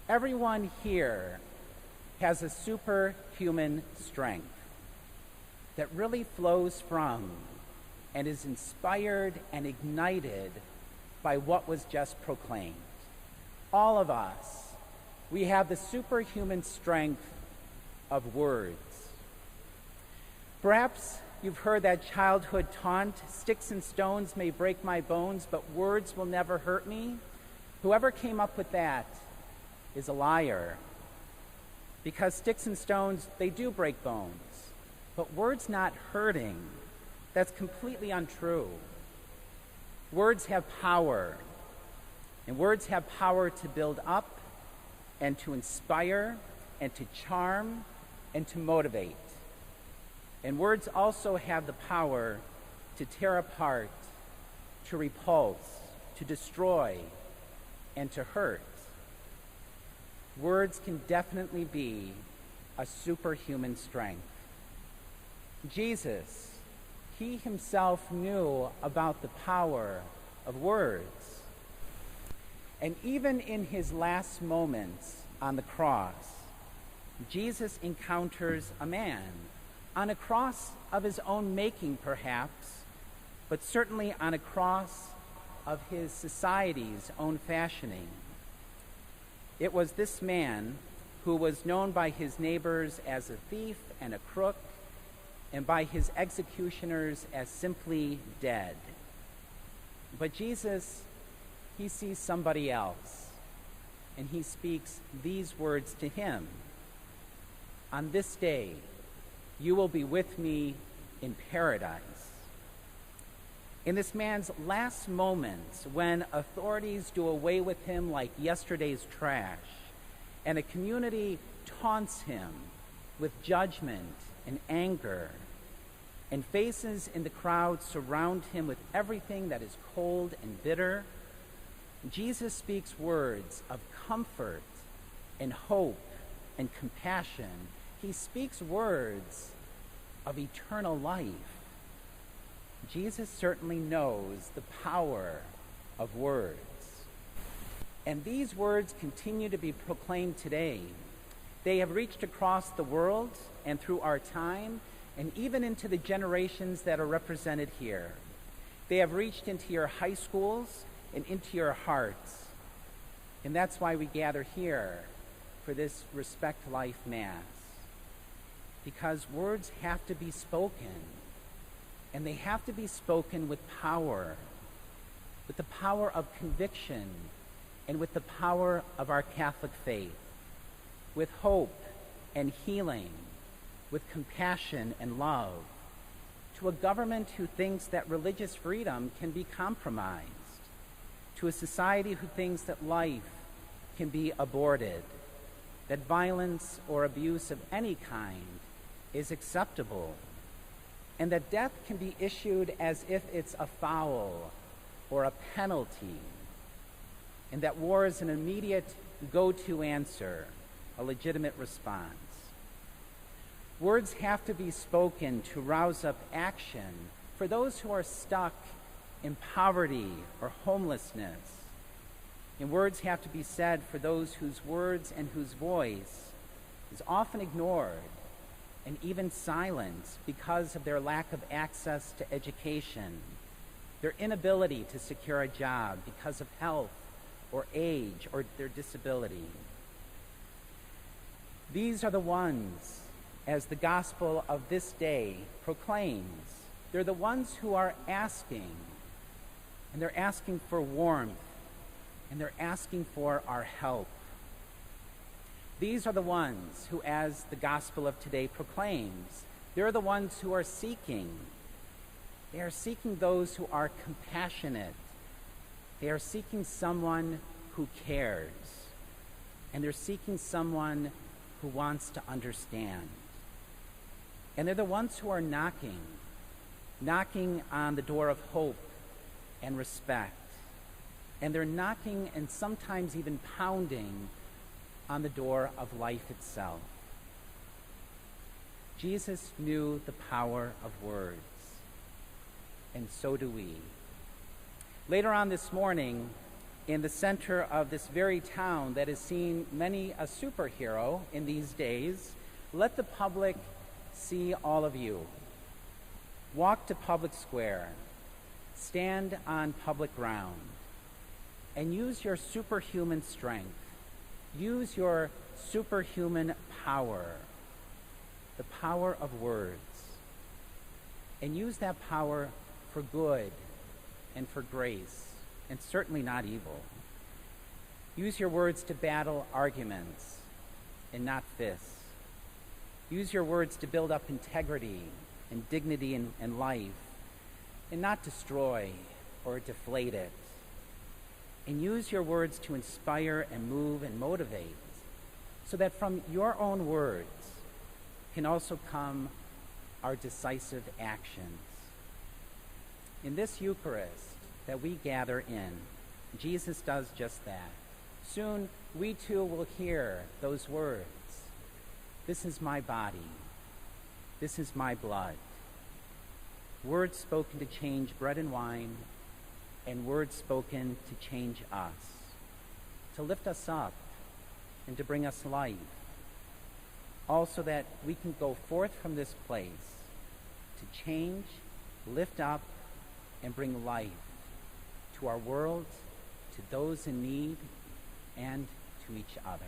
Everyone here has a superhuman strength that really flows from and is inspired and ignited by what was just proclaimed. All of us, we have the superhuman strength of words. Perhaps you've heard that childhood taunt, "Sticks and stones may break my bones, but words will never hurt me." Whoever came up with that is a liar. Because sticks and stones, they do break bones, but words not hurting, that's completely untrue. Words have power, and words have power to build up and to inspire and to charm and to motivate. And words also have the power to tear apart, to repulse, to destroy, and to hurt. Words can definitely be a superhuman strength. Jesus, he himself knew about the power of words. And even in his last moments on the cross, Jesus encounters a man on a cross of his own making, perhaps, but certainly on a cross of his society's own fashioning. It was this man who was known by his neighbors as a thief and a crook, and by his executioners as simply dead. But Jesus, he sees somebody else, and he speaks these words to him: "On this day, you will be with me in paradise." In this man's last moments, when authorities do away with him like yesterday's trash, and a community taunts him with judgment and anger, and faces in the crowd surround him with everything that is cold and bitter, Jesus speaks words of comfort and hope and compassion. He speaks words of eternal life. Jesus certainly knows the power of words. And these words continue to be proclaimed today. They have reached across the world and through our time, and even into the generations that are represented here. They have reached into your high schools and into your hearts. And that's why we gather here for this Respect Life Mass. Because words have to be spoken. And they have to be spoken with the power of conviction, and with the power of our Catholic faith, with hope and healing, with compassion and love, to a government who thinks that religious freedom can be compromised, to a society who thinks that life can be aborted, that violence or abuse of any kind is acceptable, and that death can be issued as if it's a foul or a penalty, and that war is an immediate go-to answer, a legitimate response. Words have to be spoken to rouse up action for those who are stuck in poverty or homelessness. And words have to be said for those whose words and whose voice is often ignored and even silenced because of their lack of access to education, their inability to secure a job because of health or age or their disability. These are the ones, as the gospel of this day proclaims, they're the ones who are asking, and they're asking for warmth, and they're asking for our help. These are the ones who, as the gospel of today proclaims, they're the ones who are seeking. They are seeking those who are compassionate. They are seeking someone who cares. And they're seeking someone who wants to understand. And they're the ones who are knocking on the door of hope and respect. And they're knocking and sometimes even pounding on the door of life itself. Jesus knew the power of words, and so do we. Later on this morning, in the center of this very town that has seen many a superhero in these days, let the public see all of you. Walk to public square, stand on public ground, and use your superhuman strength. Use your superhuman power, the power of words, and use that power for good and for grace, and certainly not evil. Use your words to battle arguments and not fists. Use your words to build up integrity and dignity in life, and not destroy or deflate it. And use your words to inspire and move and motivate, so that from your own words can also come our decisive actions. In this Eucharist that we gather in, Jesus does just that. Soon we too will hear those words. This is my body. This is my blood. Words spoken to change bread and wine, and words spoken to change us, to lift us up and to bring us life, all so that we can go forth from this place to change, lift up, and bring life to our world, to those in need, and to each other.